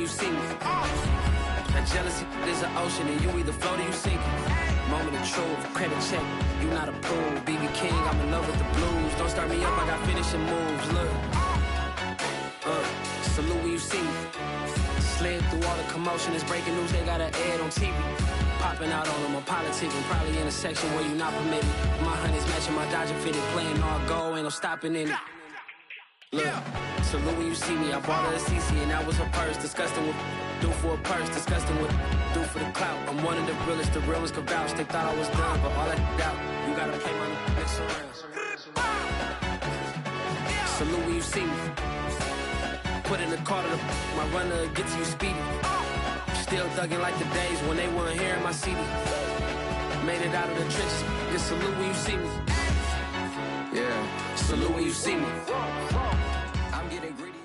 you see me. That jealousy is an ocean, and you either float or you sink. Moment of truth, credit check, you not approved. BB King, I'm in love with the blues. Don't start me up, I got finishing moves. Look, salute when you see me. Slid through all the commotion, it's breaking news, they got an ad on TV. Popping out on them, I'm politicking, probably in a section where you not permitted. My honey's matching my Dodger fitted, playing all go, ain't no stopping in it. Look, salute when you see me, I bought her a CC and that was her purse. Disgusting with do for a purse, disgusting with do for the clout. I'm one of the realest, the realest could vouch. They thought I was done, but all that doubt, you gotta play my next around. Salute when you see me. Put in the car to my runner, get to you speedy. Still thugging like the days when they weren't here in my CD. Made it out of the trenches, just salute when you see me. Yeah, salute when you see me. I'm getting greedy.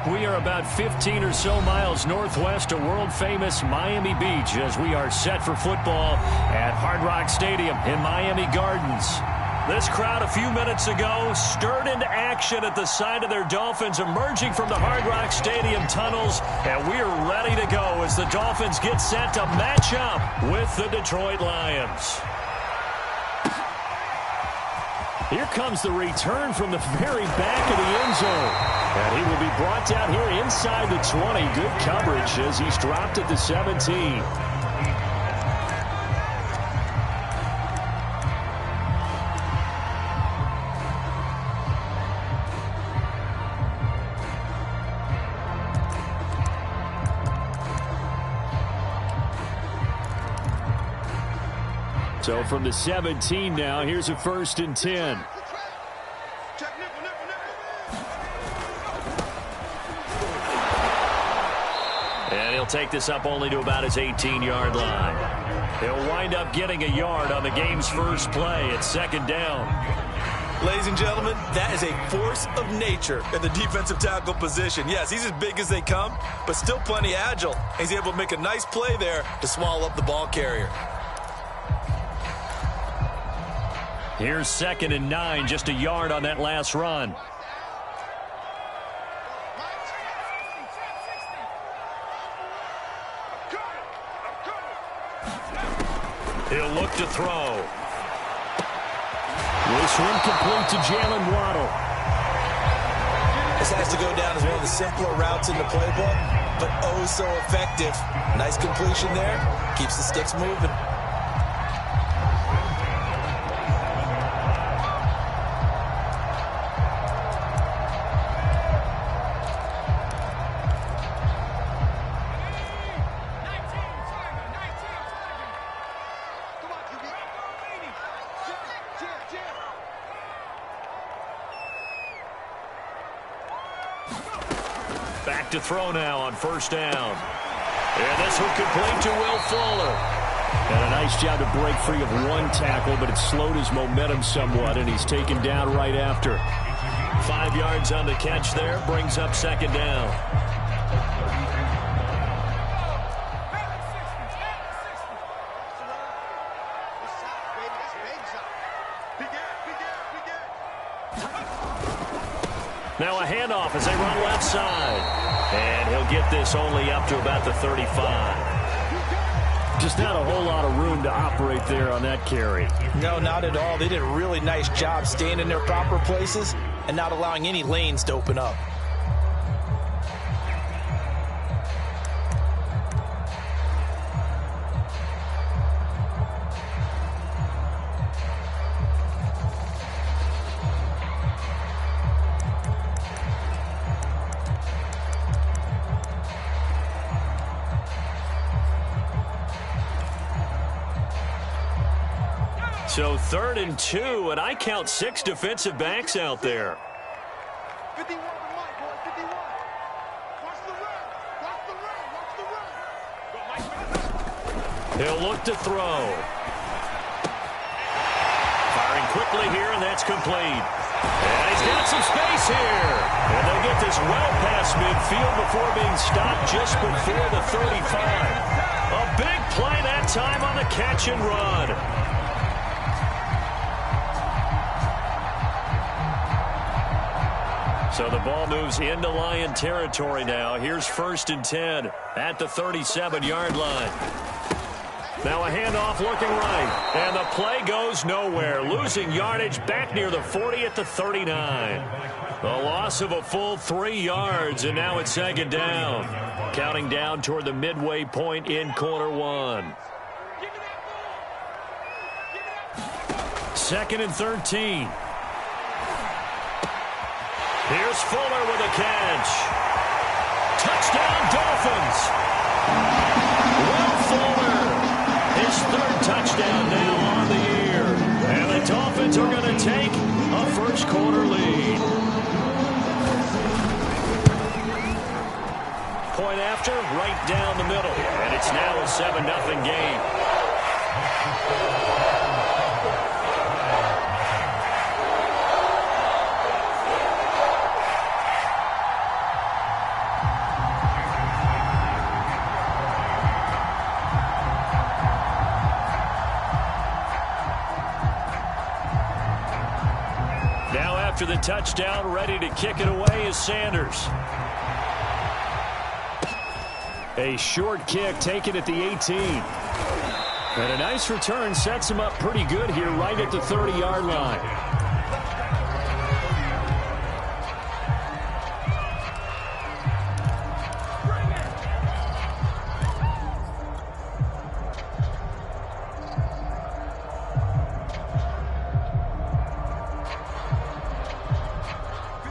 We are about 15 or so miles northwest of world-famous Miami Beach as we are set for football at Hard Rock Stadium in Miami Gardens. This crowd a few minutes ago stirred into action at the side of their Dolphins emerging from the Hard Rock Stadium tunnels, and we are ready to go as the Dolphins get set to match up with the Detroit Lions. Here comes the return from the very back of the end zone. And he will be brought down here inside the 20. Good coverage as he's dropped at the 17. So from the 17 now, here's a 1st and 10. And he'll take this up only to about his 18-yard line. He'll wind up getting a yard on the game's first play at 2nd down. Ladies and gentlemen, that is a force of nature in the defensive tackle position. Yes, he's as big as they come, but still plenty agile. He's able to make a nice play there to swallow up the ball carrier. Here's 2nd and 9, just a yard on that last run. He'll look to throw. This one complete to Jalen Waddle. This has to go down as one of the simpler routes in the playbook, but oh so effective. Nice completion there. Keeps the sticks moving. Back to throw now on 1st down. And this will complete to Will Fuller. And a nice job to break free of one tackle, but it slowed his momentum somewhat, and he's taken down right after. 5 yards on the catch there, brings up 2nd down. Now a handoff as they run left side. And he'll get this only up to about the 35. Just not a whole lot of room to operate there on that carry. No, not at all. They did a really nice job staying in their proper places and not allowing any lanes to open up. So 3rd and 2, and I count 6 defensive backs out there. 51 to Mike, boy, 51. Watch the run. Watch the run. Watch the run. He'll look to throw. Firing quickly here, and that's complete. And he's got some space here. And they'll get this well past midfield before being stopped just before the 35. A big play that time on the catch and run. So the ball moves into Lion territory now. Here's 1st and 10 at the 37-yard line. Now a handoff looking right. And the play goes nowhere. Losing yardage back near the 40 at the 39. The loss of a full 3 yards, and now it's 2nd down. Counting down toward the midway point in quarter 1. 2nd and 13. Here's Fuller with a catch. Touchdown, Dolphins. Will Fuller, his 3rd touchdown now on the year. And the Dolphins are going to take a first-quarter lead. Point after, right down the middle. And it's now a 7-0 game. After the touchdown, ready to kick it away is Sanders. A short kick taken at the 18. And a nice return sets him up pretty good here right at the 30-yard line.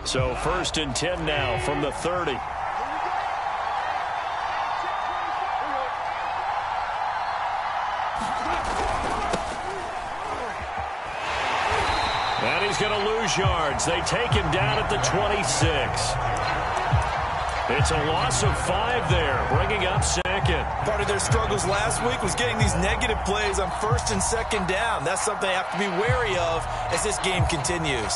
So 1st and 10 now from the 30. And he's going to lose yards. They take him down at the 26. It's a loss of 5 there, bringing up 2nd. Part of their struggles last week was getting these negative plays on 1st and 2nd down. That's something they have to be wary of as this game continues.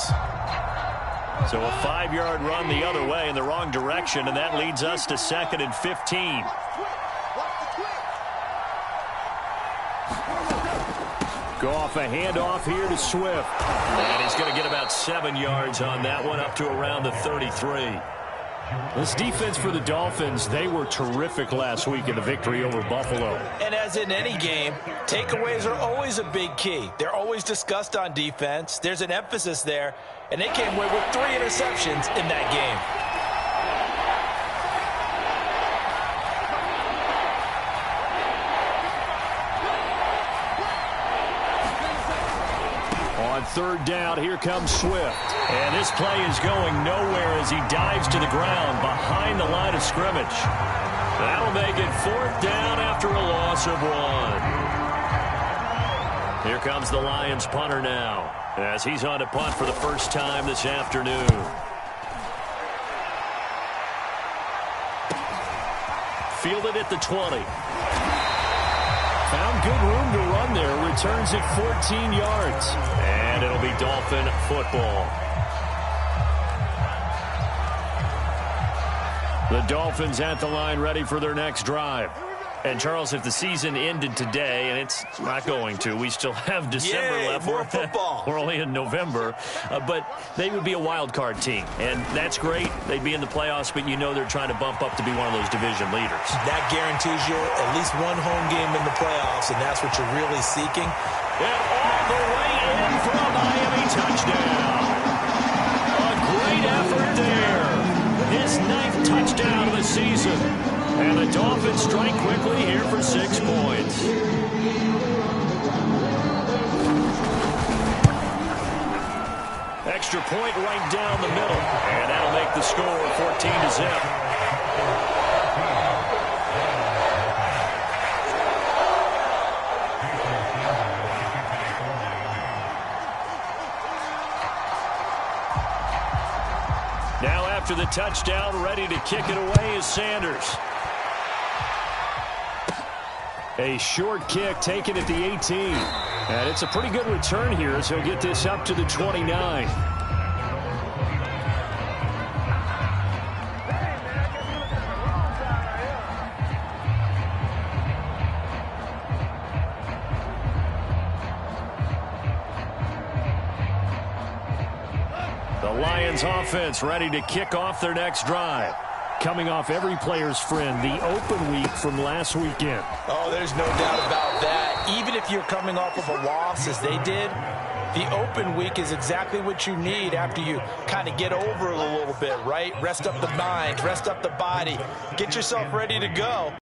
So a 5-yard run the other way in the wrong direction, and that leads us to 2nd and 15. Go off a handoff here to Swift. And he's going to get about 7 yards on that one, up to around the 33. This defense for the Dolphins, they were terrific last week in the victory over Buffalo. And as in any game, takeaways are always a big key. They're always discussed on defense. There's an emphasis there, and they came away with 3 interceptions in that game. On 3rd down, here comes Swift. And this play is going nowhere as he dives to the ground behind the line of scrimmage. That'll make it 4th down after a loss of 1. Here comes the Lions punter now, as he's on to punt for the first time this afternoon. Fielded at the 20. Found good room to run there. Returns it 14 yards. And it'll be Dolphin football. The Dolphins at the line ready for their next drive. And, Charles, if the season ended today, and it's not going to, we still have December left. More football. We're only in November. But they would be a wild card team. And that's great. They'd be in the playoffs, but you know they're trying to bump up to be one of those division leaders. That guarantees you at least one home game in the playoffs, and that's what you're really seeking. And all the way in for a Miami touchdown. A great effort there. His 9th touchdown of the season. And the Dolphins strike quickly here for 6 points. Extra point right down the middle. And that'll make the score 14-0. Now after the touchdown, ready to kick it away is Sanders. A short kick taken at the 18. And it's a pretty good return here as he'll get this up to the 29. The Lions offense ready to kick off their next drive. Coming off every player's friend, the open week from last weekend. Oh, there's no doubt about that. Even if you're coming off of a loss as they did, the open week is exactly what you need after you kind of get over it a little bit, right? Rest up the mind, rest up the body, get yourself ready to go.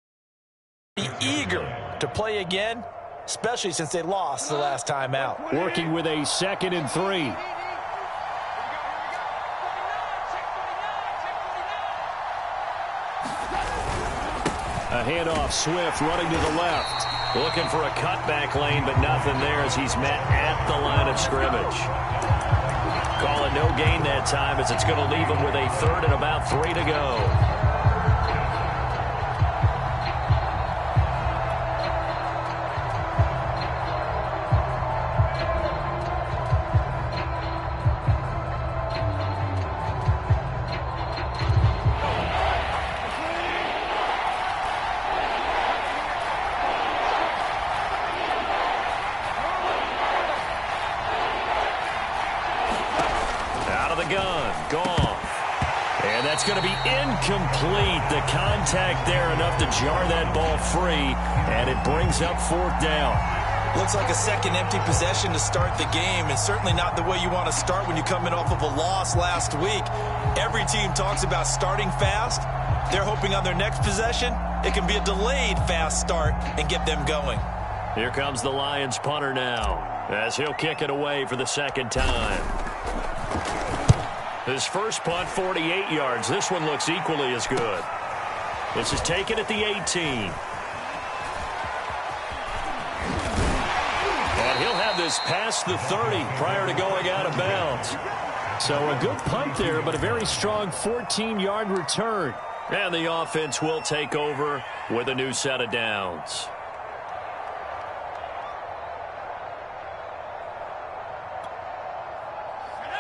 Be eager to play again, especially since they lost the last time out. Working with a 2nd and 3. A handoff, Swift running to the left. Looking for a cutback lane, but nothing there as he's met at the line of scrimmage. Call it no gain that time as it's going to leave him with a 3rd and about 3 to go. Gone. And that's going to be incomplete. The contact there enough to jar that ball free, and it brings up 4th down. Looks like a second empty possession to start the game, and certainly not the way you want to start when you're coming off of a loss last week. Every team talks about starting fast. They're hoping on their next possession, it can be a delayed fast start and get them going. Here comes the Lions punter now, as he'll kick it away for the 2nd time. His first punt, 48 yards. This one looks equally as good. This is taken at the 18. And he'll have this past the 30 prior to going out of bounds. So a good punt there, but a very strong 14-yard return. And the offense will take over with a new set of downs.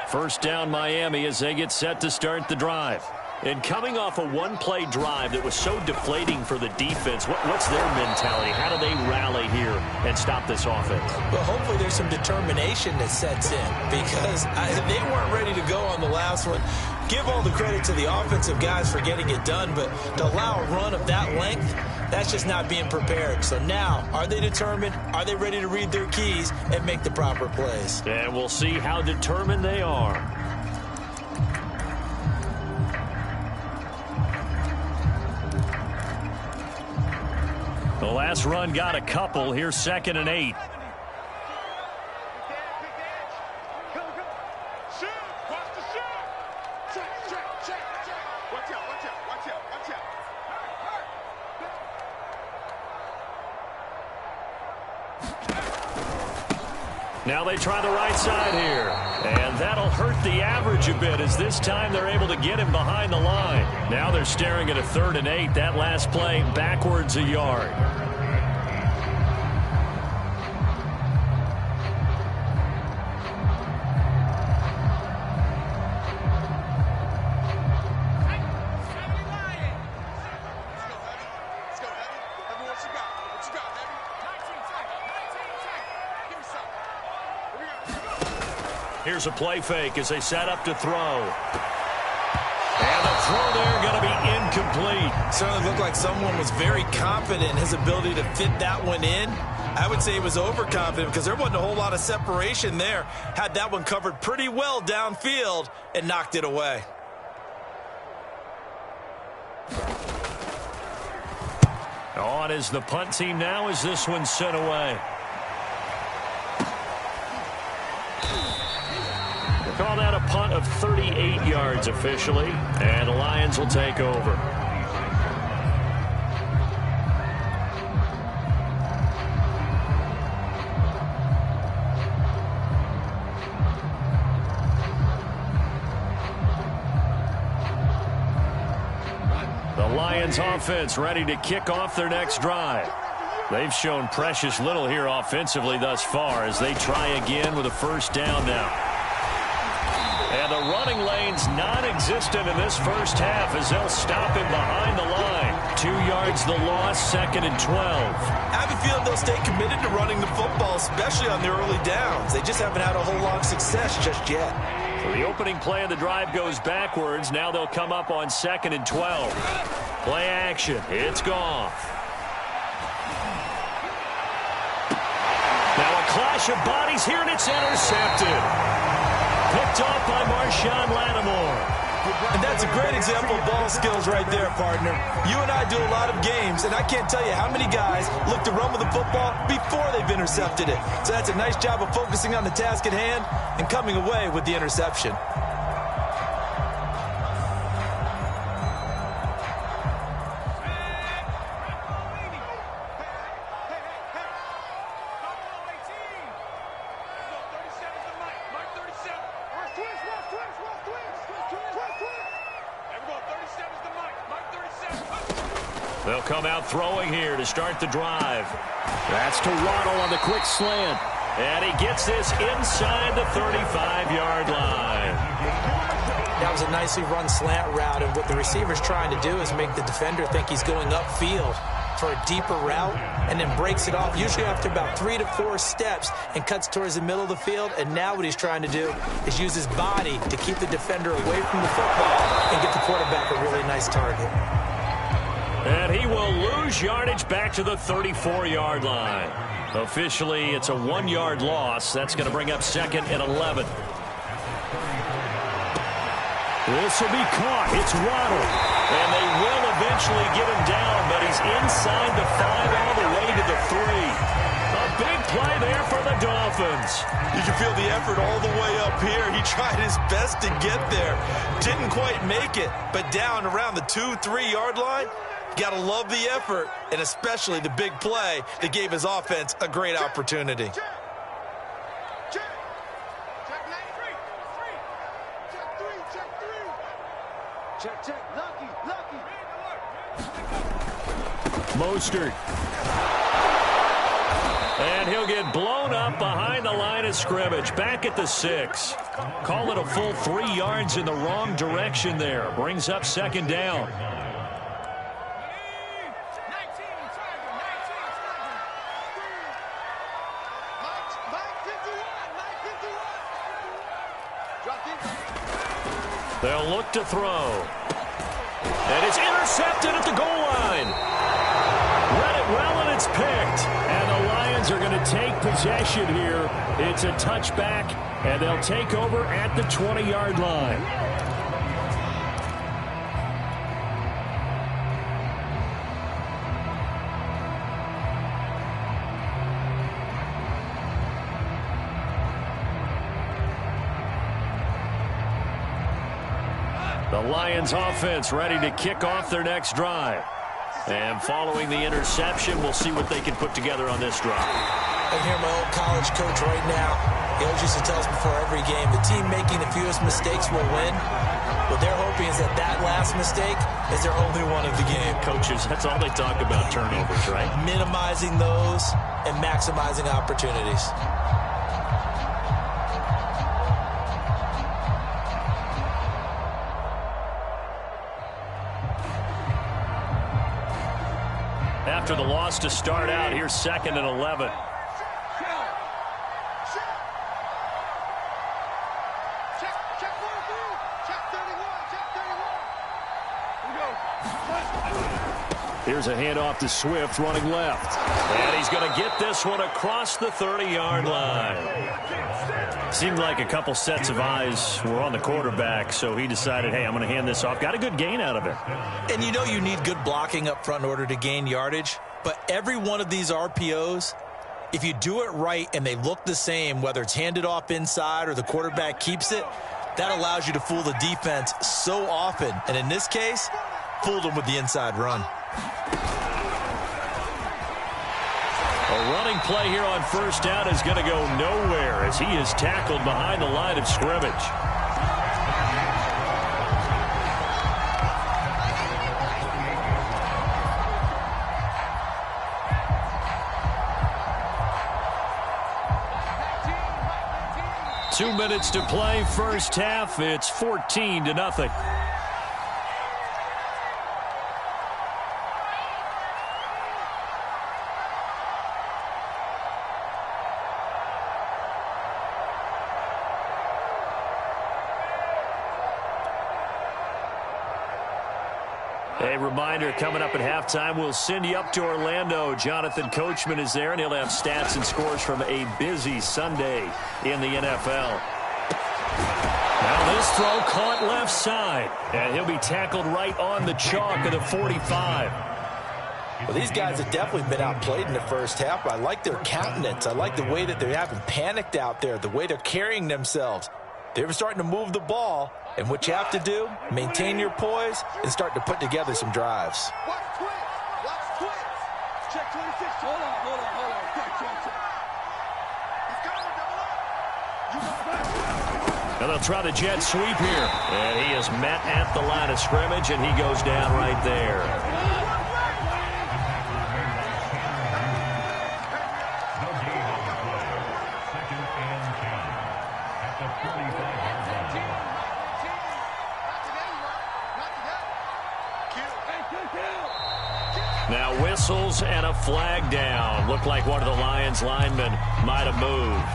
First down Miami as they get set to start the drive. And coming off a one-play drive that was so deflating for the defense, what's their mentality? How do they rally here and stop this offense? Well, hopefully there's some determination that sets in because they weren't ready to go on the last one. Give all the credit to the offensive guys for getting it done, but to allow a run of that length, that's just not being prepared. So now, are they determined? Are they ready to read their keys and make the proper plays? And we'll see how determined they are. The last run got a couple. Here's 2nd and 8. Now they try the right side here. And that'll hurt the average a bit as this time they're able to get him behind the line. Now they're staring at a 3rd and 8. That last play backwards a yard. Here's a play fake as they set up to throw. And the throw there going to be incomplete. Certainly looked like someone was very confident in his ability to fit that one in. I would say he was overconfident because there wasn't a whole lot of separation there. Had that one covered pretty well downfield and knocked it away. On is the punt team now as this one's sent away. Call that a punt of 38 yards officially, and the Lions will take over. The Lions offense ready to kick off their next drive. They've shown precious little here offensively thus far as they try again with a 1st down now. And the running lane's non-existent in this first half as they'll stop him behind the line. 2 yards the loss, 2nd and 12. I have a feeling they'll stay committed to running the football, especially on the early downs. They just haven't had a whole lot of success just yet. Well, the opening play of the drive goes backwards. Now they'll come up on 2nd and 12. Play action. It's gone. Now a clash of bodies here, and it's intercepted. Picked off by Marshawn Lattimore. And that's a great example of ball skills right there, partner. You and I do a lot of games, and I can't tell you how many guys look to run with the football before they've intercepted it. So that's a nice job of focusing on the task at hand and coming away with the interception. They'll come out throwing here to start the drive. That's to Waddle on the quick slant. And he gets this inside the 35-yard line. That was a nicely run slant route, and what the receiver's trying to do is make the defender think he's going upfield for a deeper route, and then breaks it off, usually after about 3 to 4 steps, and cuts towards the middle of the field. And now what he's trying to do is use his body to keep the defender away from the football and get the quarterback a really nice target. And he will lose yardage back to the 34-yard line. Officially, it's a 1-yard loss. That's going to bring up 2nd and 11. This will be caught. It's Waddle. And they will eventually get him down, but he's inside the 5 all the way to the 3. A big play there for the Dolphins. You can feel the effort all the way up here. He tried his best to get there. Didn't quite make it, but down around the 2-3-yard line. Got to love the effort, and especially the big play that gave his offense a great opportunity. Mostert. And he'll get blown up behind the line of scrimmage. Back at the 6. Call it a full 3 yards in the wrong direction there. Brings up 2nd down. They'll look to throw. And it's intercepted at the goal line. Read it well, and it's picked. And the Lions are going to take possession here. It's a touchback, and they'll take over at the 20-yard line. The Lions offense ready to kick off their next drive. And following the interception, we'll see what they can put together on this drive. I hear my old college coach right now. He always used to tell us before every game, the team making the fewest mistakes will win. What they're hoping is that that last mistake is their only one of the game. Coaches, that's all they talk about, turnovers, right? Minimizing those and maximizing opportunities. After the loss to start out, here's 2nd and 11. Here's a handoff to Swift running left. And he's going to get this one across the 30-yard line. Seemed like a couple sets of eyes were on the quarterback, so he decided, hey, I'm going to hand this off. Got a good gain out of it. And you know you need good blocking up front in order to gain yardage. But every one of these RPOs, if you do it right and they look the same, whether it's handed off inside or the quarterback keeps it, that allows you to fool the defense so often. And in this case, fooled them with the inside run. A running play here on first down is going to go nowhere as he is tackled behind the line of scrimmage. Two minutes to play first half. It's 14-0. A reminder, coming up at halftime, we'll send you up to Orlando. Jonathan Coachman is there, and he'll have stats and scores from a busy Sunday in the NFL. Now this throw caught left side, and he'll be tackled right on the chalk of the 45. Well, these guys have definitely been outplayed in the first half, but I like their countenance. I like the way that they haven't panicked out there, the way they're carrying themselves. They're starting to move the ball, and what you have to do, maintain your poise and start to put together some drives. Watch twins. Watch twins. Check 26. Hold on. Check. He's coming, double up. You got And they'll try the jet sweep here. And he is met at the line of scrimmage, and he goes down right there. Now whistles and a flag down. Looked like one of the Lions linemen might have moved.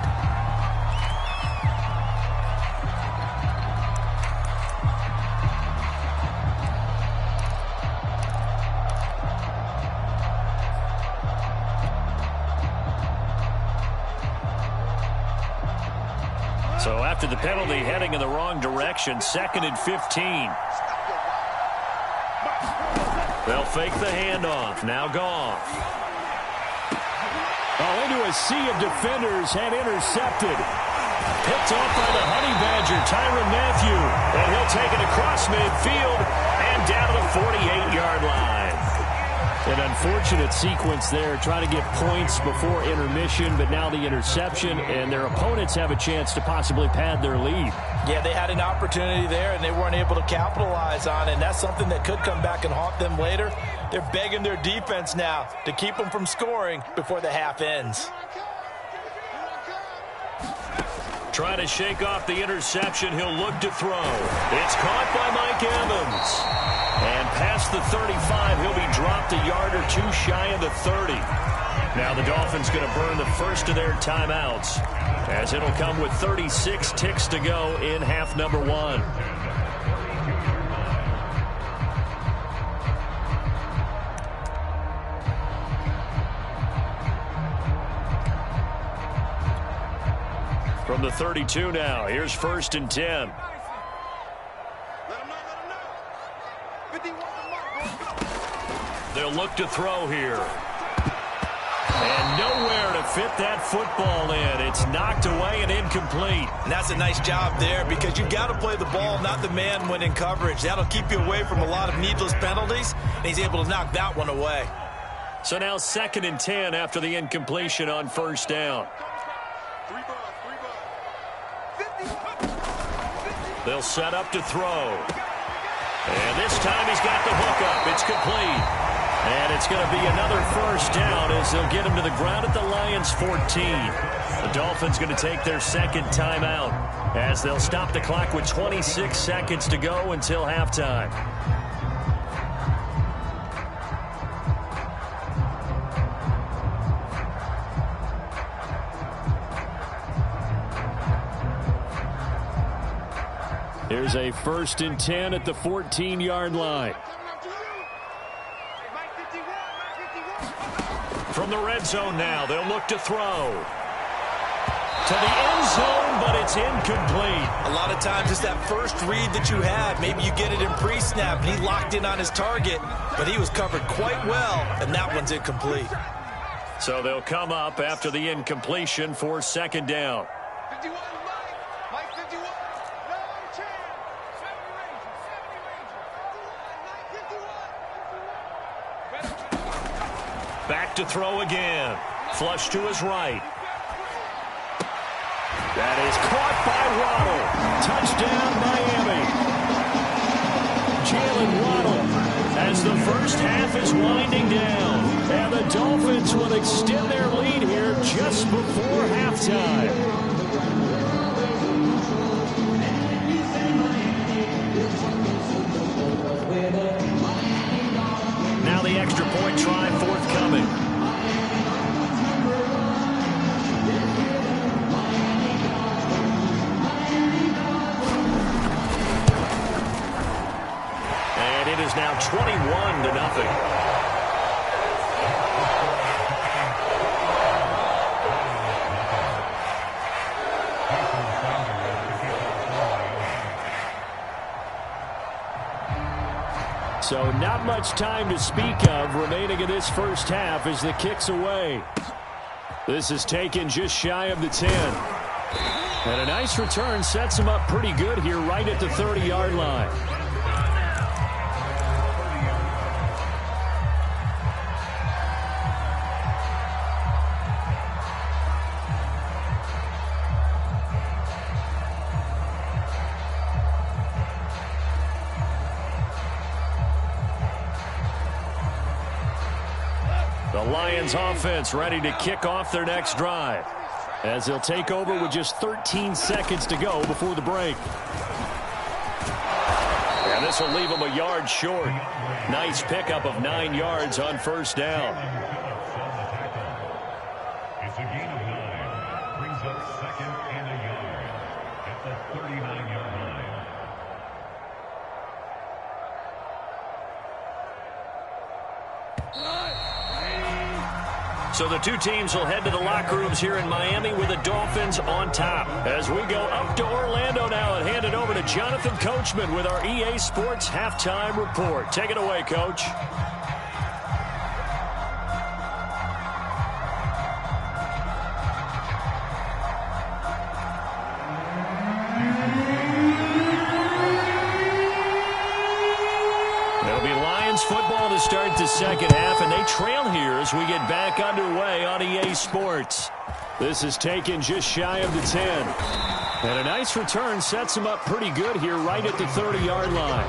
So after the penalty, heading in the wrong direction, 2nd and 15. They'll fake the handoff. Now Goff. Oh, into a sea of defenders and intercepted. Picked off by the Honey Badger, Tyrann Mathieu. And he'll take it across midfield and down to the 48-yard line. An unfortunate sequence there, trying to get points before intermission, but now the interception, and their opponents have a chance to possibly pad their lead. Yeah, they had an opportunity there, and they weren't able to capitalize on it, and that's something that could come back and haunt them later. They're begging their defense now to keep them from scoring before the half ends. Trying to shake off the interception, he'll look to throw. It's caught by Mike Evans. And past the 35, he'll be dropped a yard or two shy of the 30. Now the Dolphins going to burn the first of their timeouts, as it'll come with 36 ticks to go in half number 1. From the 32 now, here's 1st and 10. They'll look to throw here. And nowhere to fit that football in. It's knocked away and incomplete. And that's a nice job there, because you've got to play the ball, not the man when in coverage. That'll keep you away from a lot of needless penalties, and he's able to knock that one away. So now 2nd and 10 after the incompletion on 1st down. They'll set up to throw. And this time he's got the hook up. It's complete. And it's going to be another 1st down as they'll get him to the ground at the Lions' 14. The Dolphins going to take their 2nd timeout as they'll stop the clock with 26 seconds to go until halftime. Here's a 1st and 10 at the 14-yard line. From the red zone now, they'll look to throw. To the end zone, but it's incomplete. A lot of times it's that first read that you have. Maybe you get it in pre-snap, and he locked in on his target, but he was covered quite well, and that one's incomplete. So they'll come up after the incompletion for 2nd down. 51, Mike 51. No chance. 70 Rangers. 51. Back to throw again. Flush to his right. That is caught by Waddle. Touchdown, Miami. Jalen Waddle, as the first half is winding down. And the Dolphins will extend their lead here just before halftime. Now the extra point try forthcoming. And it is now 21-0. So not much time to speak of remaining in this first half as the kick's away. This is taken just shy of the 10. And a nice return sets him up pretty good here right at the 30-yard line. The Lions offense ready to kick off their next drive as they'll take over with just 13 seconds to go before the break. And this will leave them a yard short. Nice pickup of 9 yards on first down. It's a gain of 9. Brings up second and a yard at the 39-yard line. So the two teams will head to the locker rooms here in Miami with the Dolphins on top. As we go up to Orlando now and hand it over to Jonathan Coachman with our EA Sports Halftime Report. Take it away, Coach. Football to start the second half, and they trail here as we get back underway on EA Sports. This is taken just shy of the 10. And a nice return sets them up pretty good here right at the 30-yard line.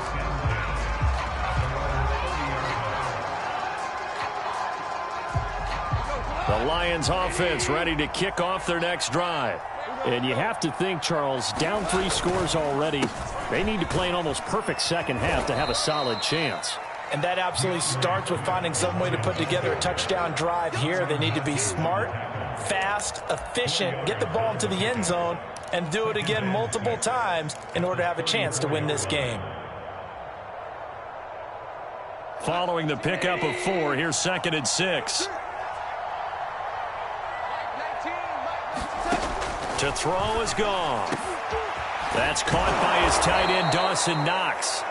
The Lions offense ready to kick off their next drive. And you have to think, Charles, down 3 scores already. They need to play an almost perfect second half to have a solid chance. And that absolutely starts with finding some way to put together a touchdown drive here. They need to be smart, fast, efficient, get the ball into the end zone, and do it again multiple times in order to have a chance to win this game. Following the pickup of 4, here's 2nd and 6. To throw is gone. That's caught by his tight end, Dawson Knox.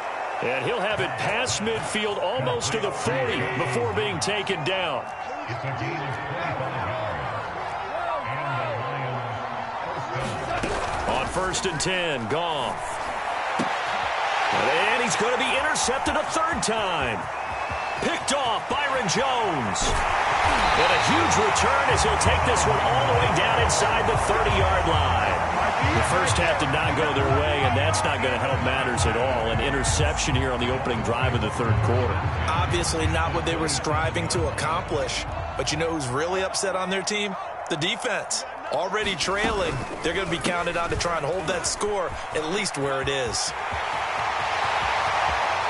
And he'll have it past midfield almost to the 40 before being taken down. It's a gain of 25 yards. On 1st and 10, Goff. And he's going to be intercepted a 3rd time. Picked off Byron Jones. And a huge return as he'll take this one all the way down inside the 30-yard line. The first half did not go their way, and that's not going to help matters at all. An interception here on the opening drive of the 3rd quarter. Obviously not what they were striving to accomplish. But you know who's really upset on their team? The defense. Already trailing. They're going to be counted on to try and hold that score at least where it is.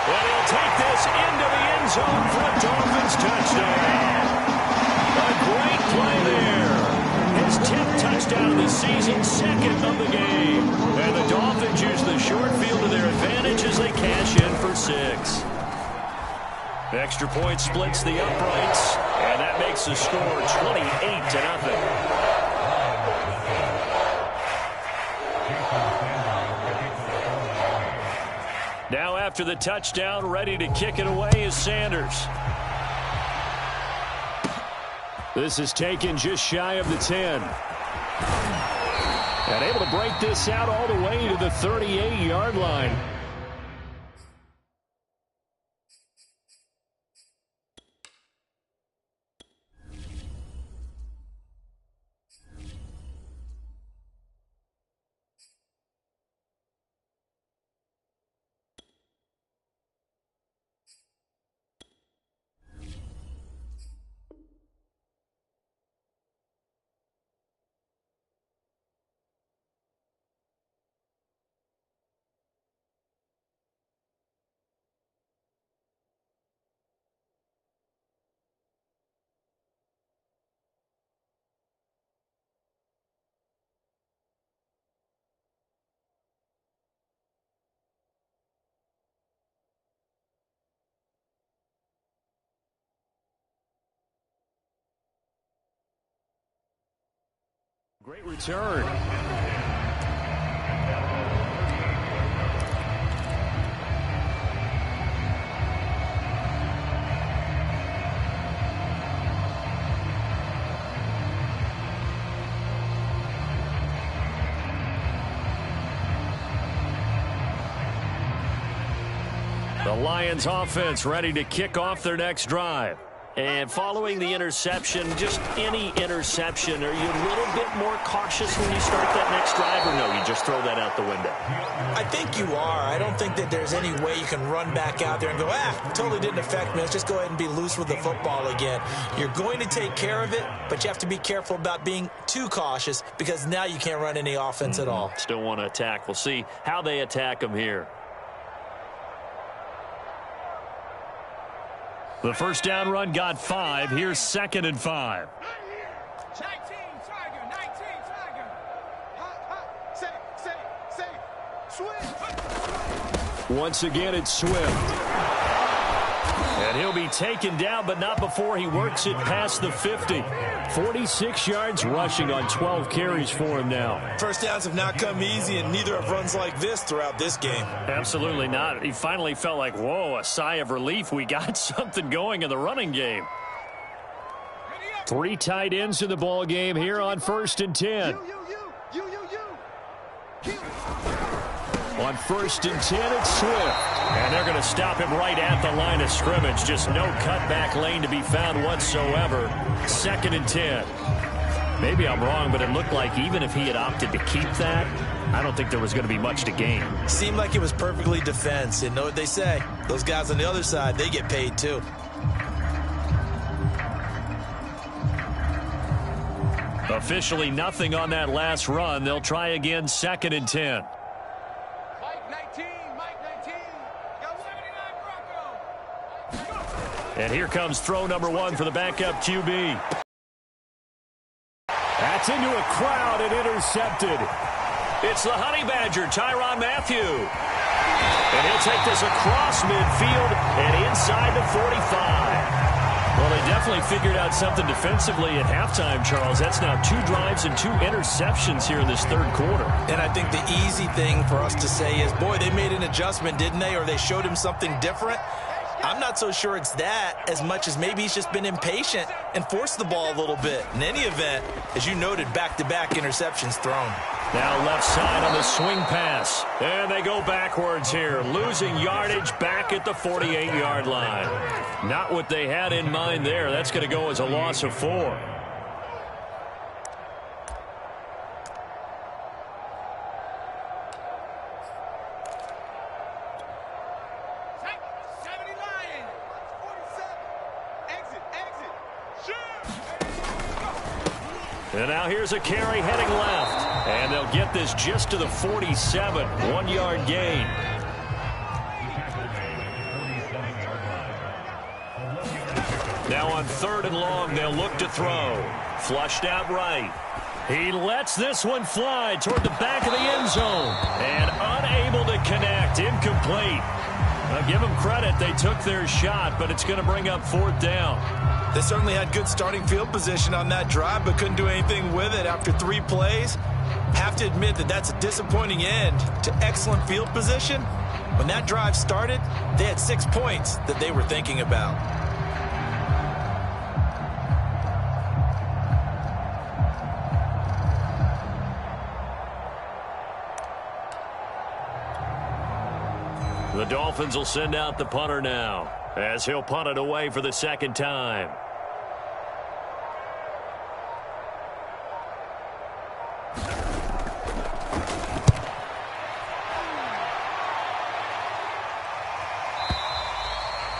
And he'll take this into the end zone for a Dolphins touchdown. A great play there. His 10th touchdown of the season, 2nd of the game. And the Dolphins use the short field to their advantage as they cash in for 6. Extra point splits the uprights, and that makes the score 28-0. Now after the touchdown, ready to kick it away is Sanders. This is taken just shy of the 10. And able to break this out all the way to the 38-yard line. Great return. The Lions offense ready to kick off their next drive. And following the interception, just any interception, are you a little bit more cautious when you start that next drive, or no, you just throw that out the window? I think you are. I don't think that there's any way you can run back out there and go, totally didn't affect me. Let's just go ahead and be loose with the football again. You're going to take care of it, but you have to be careful about being too cautious because now you can't run any offense at all. Still want to attack. We'll see how they attack them here. The first down run got 5. Here's 2nd and 5. 19 Tiger, 19 Tiger. Hot, safe, Swift. Once again, it's Swift. And he'll be taken down, but not before he works it past the 50. 46 yards rushing on 12 carries for him now. First downs have not come easy, and neither have runs like this throughout this game. Absolutely not. He finally felt like, whoa, a sigh of relief. We got something going in the running game. 3 tight ends in the ball game here on 1st and 10. On 1st and 10, it's Swift. And they're going to stop him right at the line of scrimmage. Just no cutback lane to be found whatsoever. 2nd and 10. Maybe I'm wrong, but it looked like even if he had opted to keep that, I don't think there was going to be much to gain. Seemed like it was perfectly defense. And know what they say? Those guys on the other side, they get paid too. Officially nothing on that last run. They'll try again, 2nd and 10. And here comes throw number 1 for the backup QB. That's into a crowd and intercepted. It's the Honey Badger, Tyrann Mathieu. And he'll take this across midfield and inside the 45. Well, they definitely figured out something defensively at halftime, Charles. That's now 2 drives and 2 interceptions here in this 3rd quarter. And I think the easy thing for us to say is, boy, they made an adjustment, didn't they? Or they showed him something different. I'm not so sure it's that as much as maybe he's just been impatient and forced the ball a little bit. In any event, as you noted, back-to-back interceptions thrown. Now left side on the swing pass. And they go backwards here, losing yardage back at the 48-yard line. Not what they had in mind there. That's going to go as a loss of 4. And now here's a carry heading left. And they'll get this just to the 47. 1-yard gain. Now on 3rd and long, they'll look to throw. Flushed out right. He lets this one fly toward the back of the end zone. And unable to connect. Incomplete. Now give them credit. They took their shot, but it's going to bring up 4th down. They certainly had good starting field position on that drive, but couldn't do anything with it after 3 plays. Have to admit that that's a disappointing end to excellent field position. When that drive started, they had 6 points that they were thinking about. The Dolphins will send out the punter now, as he'll punt it away for the 2nd time.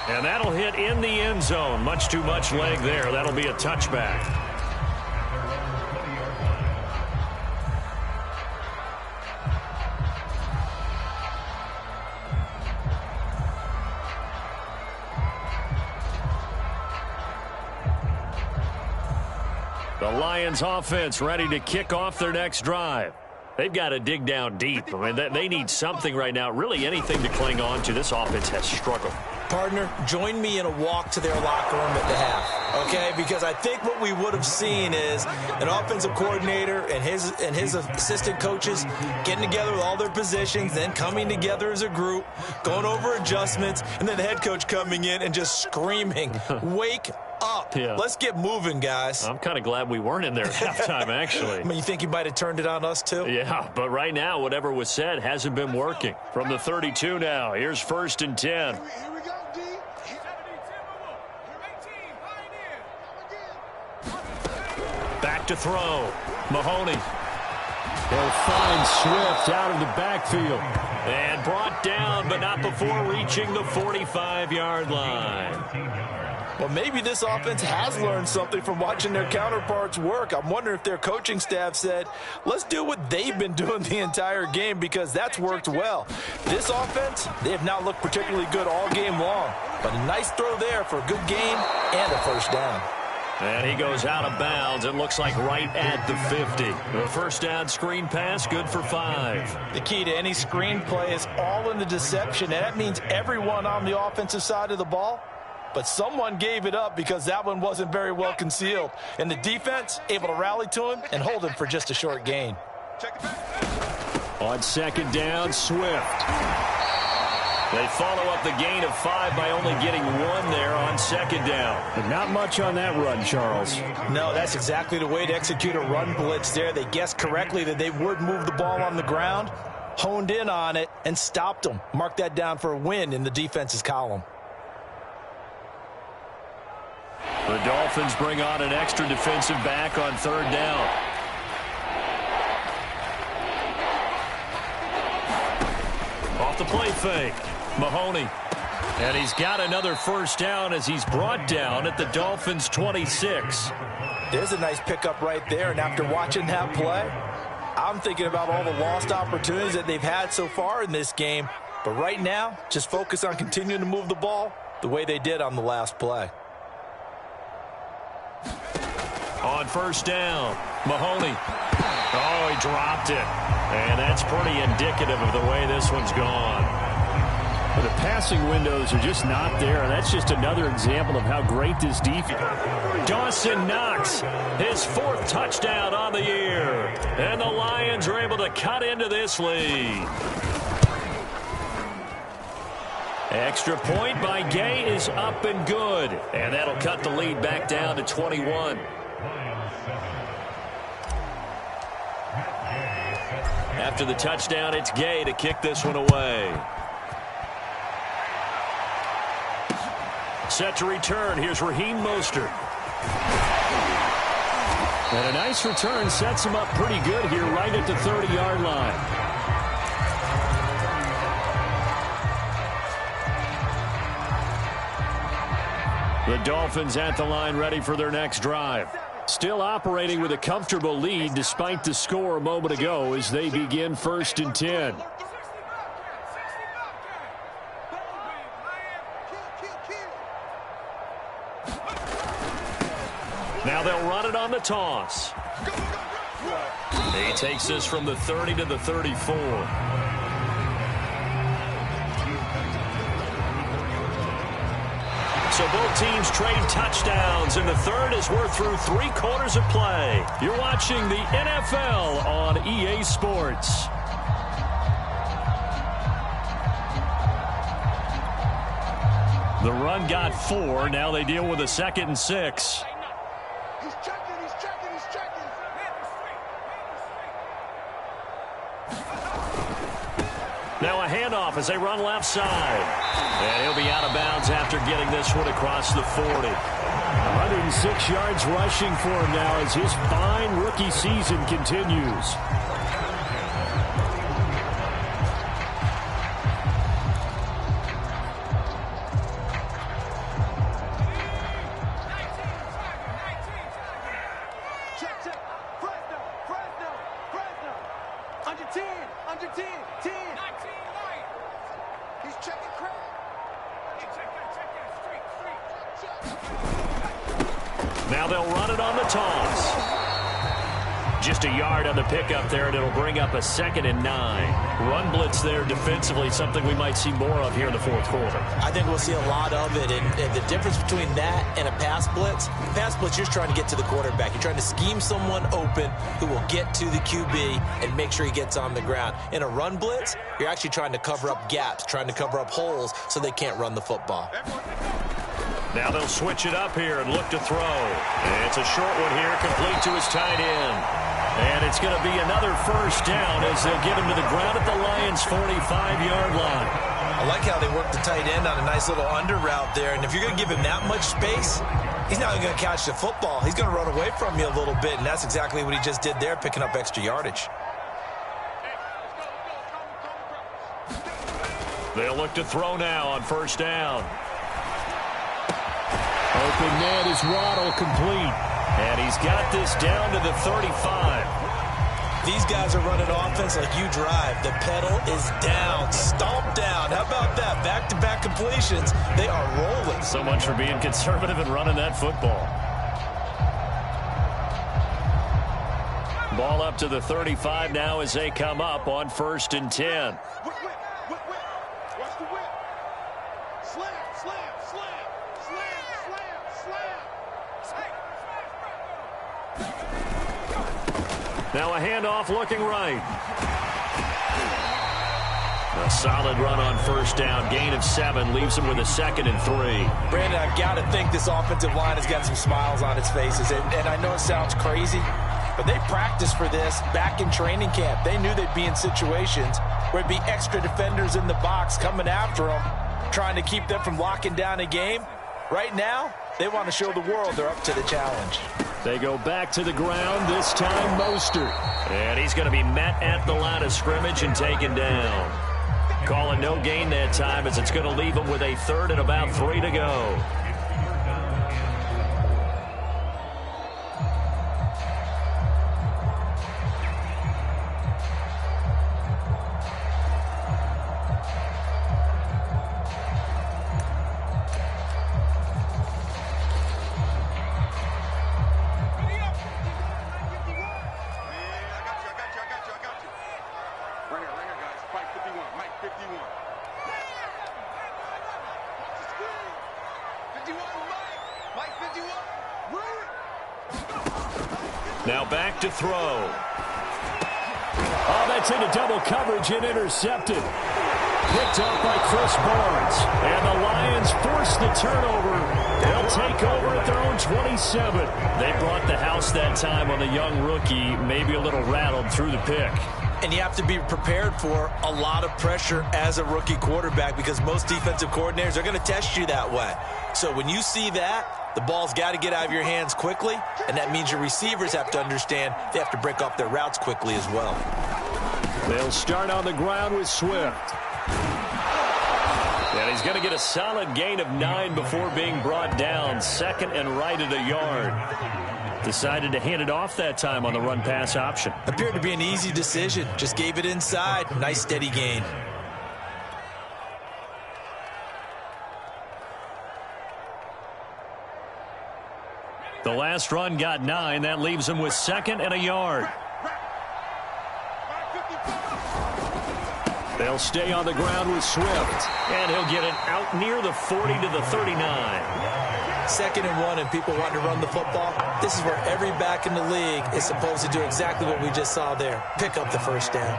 And that'll hit in the end zone. Much too much leg there. That'll be a touchback. The Lions offense ready to kick off their next drive. They've got to dig down deep. I mean, they need something right now, really anything to cling on to. This offense has struggled. Partner, join me in a walk to their locker room at the half, okay? Because I think what we would have seen is an offensive coordinator and his assistant coaches getting together with all their positions, then coming together as a group, going over adjustments, and then the head coach coming in and just screaming, "Wake up. Yeah. Let's get moving, guys." I'm kind of glad we weren't in there at halftime, actually. I mean, you think he might have turned it on us, too? Yeah, but right now, whatever was said hasn't been working. From the 32 now, here's 1st and 10. Here we go, D. Back to throw. Mahoney. They'll find Swift out of the backfield. And brought down, but not before reaching the 45-yard line. Well, maybe this offense has learned something from watching their counterparts work. I'm wondering if their coaching staff said, let's do what they've been doing the entire game, because that's worked well. This offense, they have not looked particularly good all game long. But a nice throw there for a good gain and a first down. And he goes out of bounds. It looks like right at the 50. The first down screen pass, good for 5. The key to any screen play is all in the deception, and that means everyone on the offensive side of the ball. But someone gave it up because that one wasn't very well concealed. And the defense able to rally to him and hold him for just a short gain. On 2nd down, Swift. They follow up the gain of 5 by only getting 1 there on 2nd down. But not much on that run, Charles. No, that's exactly the way to execute a run blitz there. They guessed correctly that they would move the ball on the ground, honed in on it, and stopped them. Mark that down for a win in the defense's column. The Dolphins bring on an extra defensive back on 3rd down. Off the play fake. Mahoney. And he's got another first down as he's brought down at the Dolphins' 26. There's a nice pickup right there, and after watching that play, I'm thinking about all the lost opportunities that they've had so far in this game. But right now, just focus on continuing to move the ball the way they did on the last play. On 1st down, Mahoney. Oh, he dropped it. And that's pretty indicative of the way this one's gone. Well, the passing windows are just not there. That's just another example of how great this defense. Dawson Knox, his 4th touchdown on the year. And the Lions are able to cut into this lead. Extra point by Gay is up and good. And that'll cut the lead back down to 21. After the touchdown, it's Gay to kick this one away. Set to return. Here's Raheem Mostert. And a nice return sets him up pretty good here right at the 30-yard line. The Dolphins at the line ready for their next drive. Still operating with a comfortable lead despite the score a moment ago as they begin 1st and 10. Now they'll run it on the toss. He takes this from the 30 to the 34. So both teams trade touchdowns, and the third as we're through 3/4 of play. You're watching the NFL on EA Sports. The run got 4. Now they deal with a 2nd and 6. He's checking, he's checking, he's checking. Now a handoff as they run left side. And he'll be out of bounds after getting this one across the 40. 106 yards rushing for him now as his fine rookie season continues. Now they'll run it on the toss. Just a yard on the pickup there, and it'll bring up a 2nd and 9. Run blitz there defensively, something we might see more of here in the fourth quarter. I think we'll see a lot of it, and the difference between that and a pass blitz, you're just trying to get to the quarterback. You're trying to scheme someone open who will get to the QB and make sure he gets on the ground. In a run blitz, you're actually trying to cover up gaps, trying to cover up holes so they can't run the football. Now they'll switch it up here and look to throw. And it's a short one here, complete to his tight end. And it's going to be another first down as they'll get him to the ground at the Lions' 45-yard line. I like how they work the tight end on a nice little under route there. And if you're going to give him that much space, he's not going to catch the football. He's going to run away from you a little bit, and that's exactly what he just did there, picking up extra yardage. They'll look to throw now on first down. Open man is Waddle, complete. And he's got this down to the 35. These guys are running offense like you drive. The pedal is down, stomp down. How about that? Back-to-back completions. They are rolling. So much for being conservative and running that football. Ball up to the 35 now as they come up on 1st and 10. Watch the whip. Slam, slam, slam, slam, slam, slam. Now a handoff looking right. A solid run on first down. Gain of 7 leaves him with a 2nd and 3. Brandon, I've got to think this offensive line has got some smiles on its faces. And I know it sounds crazy, but they practiced for this back in training camp. They knew they'd be in situations where it'd be extra defenders in the box coming after them, trying to keep them from locking down a game. Right now, they want to show the world they're up to the challenge. They go back to the ground, this time Mostert. And he's going to be met at the line of scrimmage and taken down. Calling no gain that time as it's going to leave him with a 3rd and about 3 to go. Now back to throw. Oh, that's into double coverage and intercepted. Picked up by Chris Barnes. And the Lions force the turnover. They'll take over at their own 27. They brought the house that time on the young rookie, maybe a little rattled through the pick. And you have to be prepared for a lot of pressure as a rookie quarterback because most defensive coordinators are going to test you that way. So when you see that, the ball's got to get out of your hands quickly, and that means your receivers have to understand they have to break off their routes quickly as well. They'll start on the ground with Swift. And he's going to get a solid gain of 9 before being brought down. 2nd and right at a yard. Decided to hand it off that time on the run-pass option. Appeared to be an easy decision. Just gave it inside. Nice steady gain. The last run got 9. That leaves him with 2nd and a yard. They'll stay on the ground with Swift. And he'll get it out near the 40 to the 39. 2nd and 1 and people want to run the football. This is where every back in the league is supposed to do exactly what we just saw there. Pick up the first down.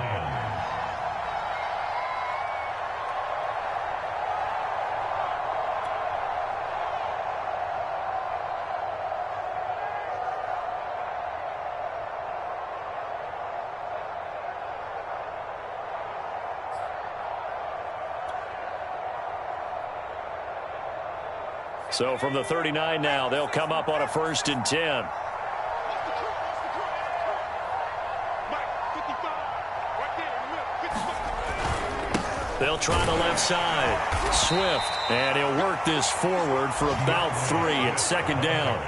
So from the 39 now, they'll come up on a 1st and 10. They'll try the left side. Swift, and he'll work this forward for about 3 at 2nd down.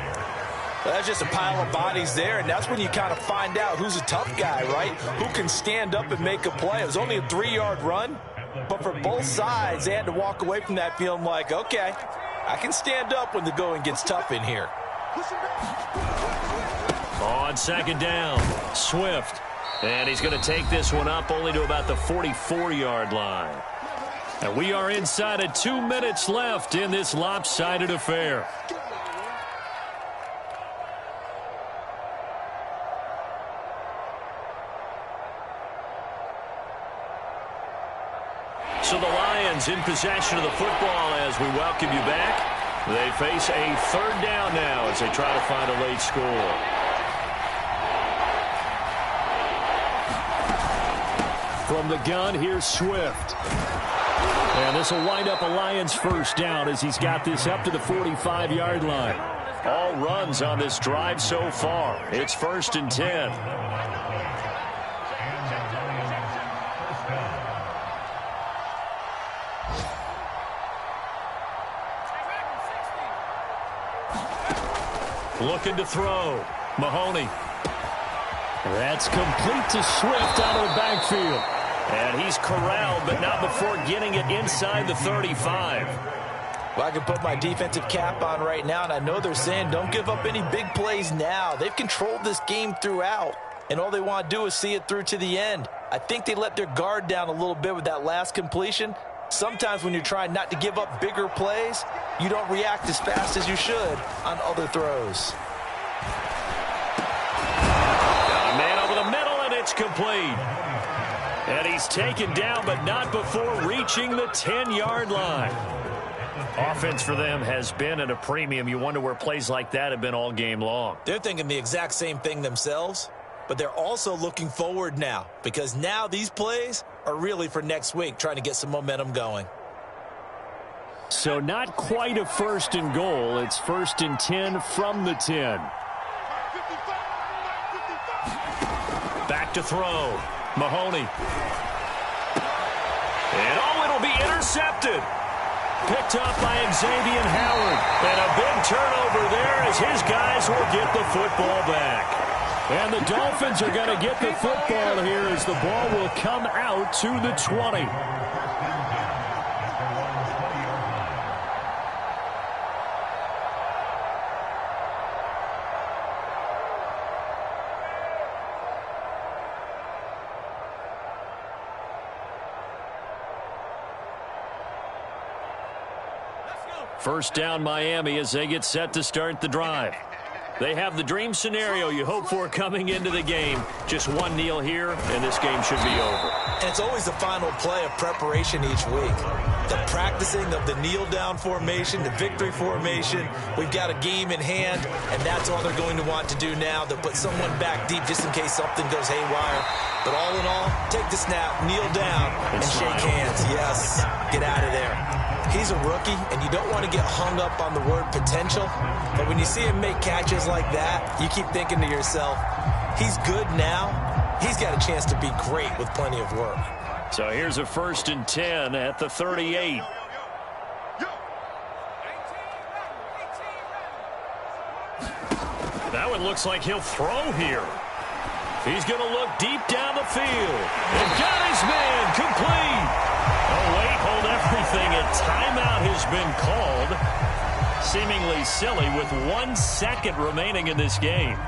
Well, that's just a pile of bodies there, and that's when you kind of find out who's a tough guy, right? Who can stand up and make a play. It was only a 3-yard run, but for both sides, they had to walk away from that feeling like, okay, I can stand up when the going gets tough in here. On second down, Swift. And he's going to take this one up only to about the 44-yard line. And we are inside of 2 minutes left in this lopsided affair. So the Lions in possession of the football as we welcome you back. They face a third down now as they try to find a late score. From the gun, here's Swift. And this will wind up a Lions first down as he's got this up to the 45-yard line. All runs on this drive so far. It's 1st and 10. Looking to throw. Mahoney. That's complete to Swift out of the backfield. And he's corralled, but not before getting it inside the 35. Well, I can put my defensive cap on right now, and I know they're saying don't give up any big plays now. They've controlled this game throughout, and all they want to do is see it through to the end. I think they let their guard down a little bit with that last completion. Sometimes when you're trying not to give up bigger plays, you don't react as fast as you should on other throws. Got a man over the middle, and it's complete. And he's taken down, but not before reaching the 10-yard line. Offense for them has been at a premium. You wonder where plays like that have been all game long. They're thinking the exact same thing themselves, but they're also looking forward now because now these plays are really for next week, trying to get some momentum going. So not quite a 1st and goal. It's 1st and 10 from the 10. Back to throw. Mahoney. And it'll be intercepted. Picked up by Xavier Howard. And a big turnover there as his guys will get the football back. And the Dolphins are going to get the football here as the ball will come out to the 20. First down Miami as they get set to start the drive. They have the dream scenario you hope for coming into the game. Just one kneel here, and this game should be over. And it's always the final play of preparation each week. The practicing of the kneel-down formation, the victory formation. We've got a game in hand, and that's all they're going to want to do now. They'll put someone back deep just in case something goes haywire. But all in all, take the snap, kneel down, and shake hands. Yes, get out of there. He's a rookie, and you don't want to get hung up on the word potential. But when you see him make catches like that, you keep thinking to yourself, he's good now. He's got a chance to be great with plenty of work. So here's a 1st and 10 at the 38. That one looks like he'll throw here. He's going to look deep down the field. And got his man complete. Oh, wait, hold everything. A timeout has been called. Seemingly silly with 1 second remaining in this game.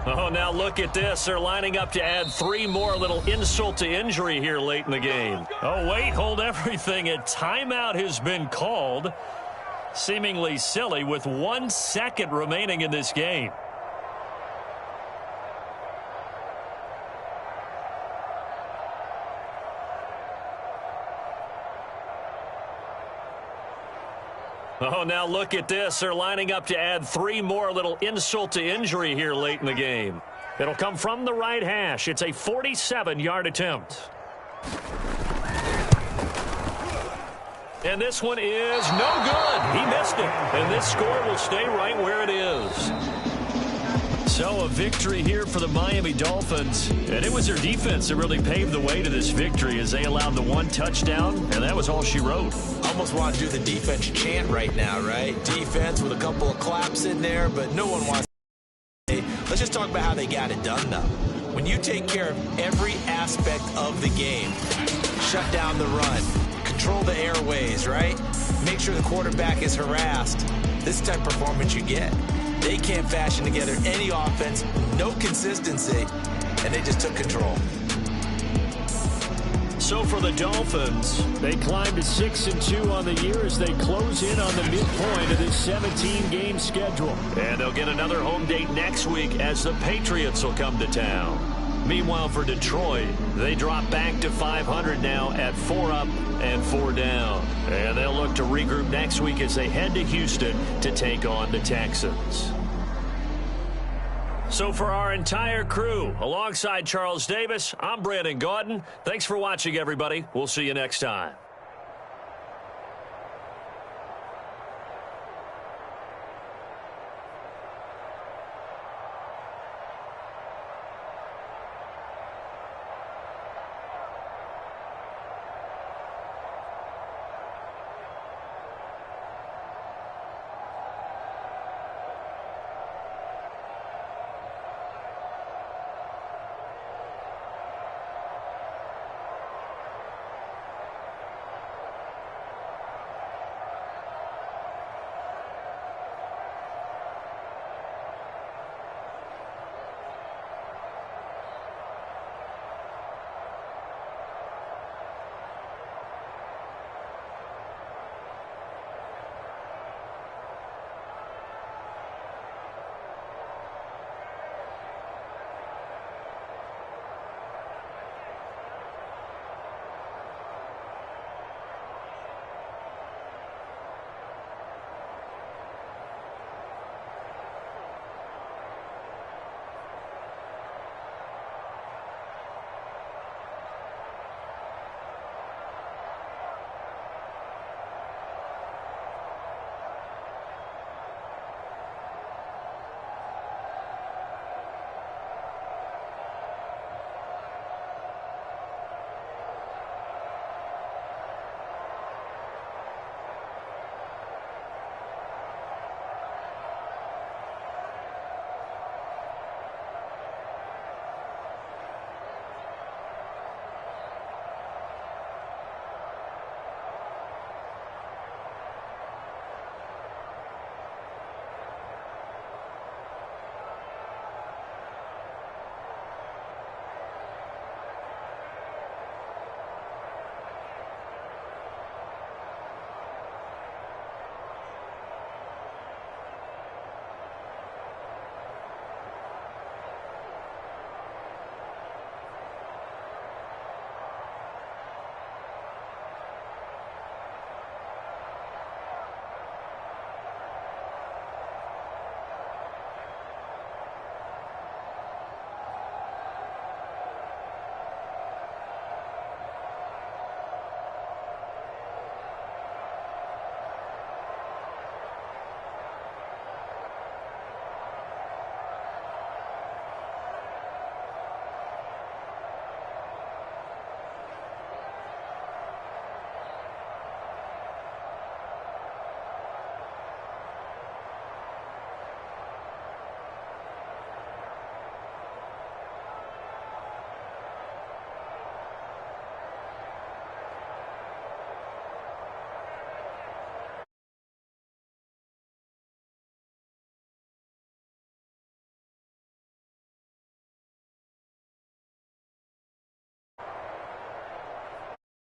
Oh, now look at this. They're lining up to add 3 more. Little insult to injury here late in the game. Oh, wait, hold everything. A timeout has been called. Seemingly silly with 1 second remaining in this game. Oh, now look at this. They're lining up to add 3 more. Little insult to injury here late in the game. It'll come from the right hash. It's a 47-yard attempt. And this one is no good. He missed it. And this score will stay right where it is. So a victory here for the Miami Dolphins. And it was their defense that really paved the way to this victory as they allowed the 1 touchdown. And that was all she wrote. Almost want to do the defense chant right now, right? Defense with a couple of claps in there, but no one wants to say, let's just talk about how they got it done, though. When you take care of every aspect of the game, shut down the run, control the airways, right? Make sure the quarterback is harassed. This is the type of performance you get. They can't fashion together any offense, no consistency, and they just took control. So for the Dolphins, They climb to 6-2 on the year as they close in on the midpoint of this 17-game schedule. and they'll get another home date next week as the Patriots will come to town. Meanwhile, for Detroit, they drop back to 500 now at 4 up and 4 down. And they'll look to regroup next week as they head to Houston to take on the Texans. So for our entire crew, alongside Charles Davis, I'm Brandon Gaudin. Thanks for watching, everybody. We'll see you next time.